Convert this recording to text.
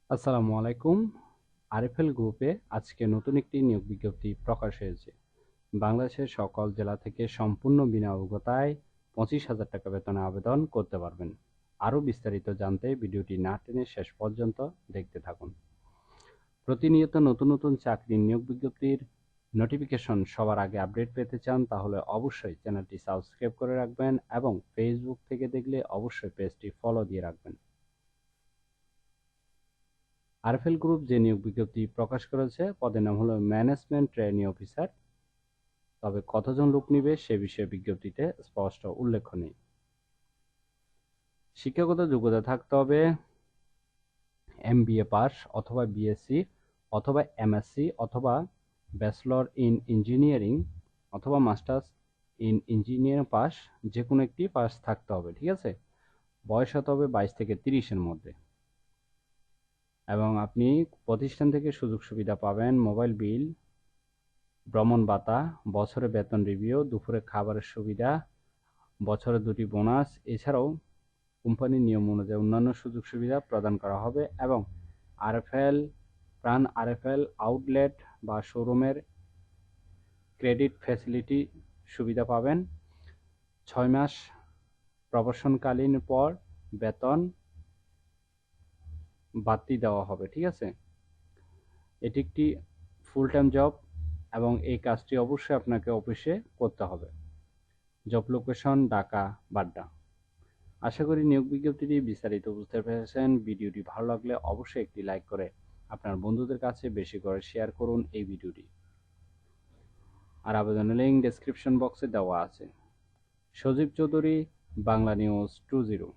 আসসালামু আলাইকুম। আরএফএল গ্রুপে আজকে নতুন একটি নিয়োগ বিজ্ঞপ্তি প্রকাশ হয়েছে। বাংলাদেশের সকল জেলা থেকে সম্পূর্ণ বিনা অভিজ্ঞতায় 25,000 টাকা বেতনে আবেদন করতে পারবেন। আরও বিস্তারিত জানতে ভিডিওটি না টেনে শেষ পর্যন্ত দেখতে থাকুন। প্রতিনিয়ত নতুন নতুন চাকরির নিয়োগ বিজ্ঞপ্তির নোটিফিকেশন সবার আগে আপডেট পেতে চান তাহলে অবশ্যই চ্যানেলটি সাবস্ক্রাইব করে রাখবেন এবং ফেসবুক থেকে দেখলে অবশ্যই পেজটি ফলো দিয়ে রাখবেন। আরএফএল গ্রুপ যে নিয়োগ বিজ্ঞপ্তি প্রকাশ করেছে পদের নাম হলো ম্যানেজমেন্ট ট্রেনি অফিসার। তবে কতজন লোক নিবে সে বিষয়ে বিজ্ঞপ্তিতে স্পষ্ট উল্লেখ নেই। শিক্ষাগত যোগ্যতা থাকতে হবে এমবিএ পাস অথবা বিএসসি অথবা এমএসসি অথবা ব্যাচেলর ইন ইঞ্জিনিয়ারিং অথবা মাস্টার্স ইন ইঞ্জিনিয়ারিং পাস, যে কোনো একটি পাস থাকতে হবে, ঠিক আছে। বয়স হতে হবে 22 থেকে 30-এর মধ্যে এবং আপনি প্রতিষ্ঠান থেকে সুযোগ সুবিধা পাবেন মোবাইল বিল, ভ্রমণ ভাতা, বছরে বেতন রিভিউ, দুপুরে খাবারের সুবিধা, বছরে 2টি বোনাস। এছাড়াও কোম্পানির নিয়ম অনুযায়ী অন্যান্য সুযোগ সুবিধা প্রদান করা হবে এবং আরএফএল প্রাণ আরএফএল আউটলেট বা শোরুমের ক্রেডিট ফ্যাসিলিটি সুবিধা পাবেন। 6 মাস প্রবাসনকালীন পর বেতন বাড়তি দেওয়া হবে, ঠিক আছে। এটি একটি ফুল টাইম জব এবং এই কাজটি অবশ্যই আপনাকে অফিসে করতে হবে। Job location Dhaka Badda. আশা করি নিয়োগ বিজ্ঞপ্তিটি বিস্তারিত বুঝতে পেরেছেন। ভিডিওটি ভালো লাগলে অবশ্যই একটি লাইক করে আপনার বন্ধুদের কাছে বেশি করে শেয়ার করুন এই ভিডিওটি। আর আবেদনের লিঙ্ক ডেসক্রিপশন বক্সে দেওয়া আছে। সজীব চৌধুরী, বাংলা নিউজ 20।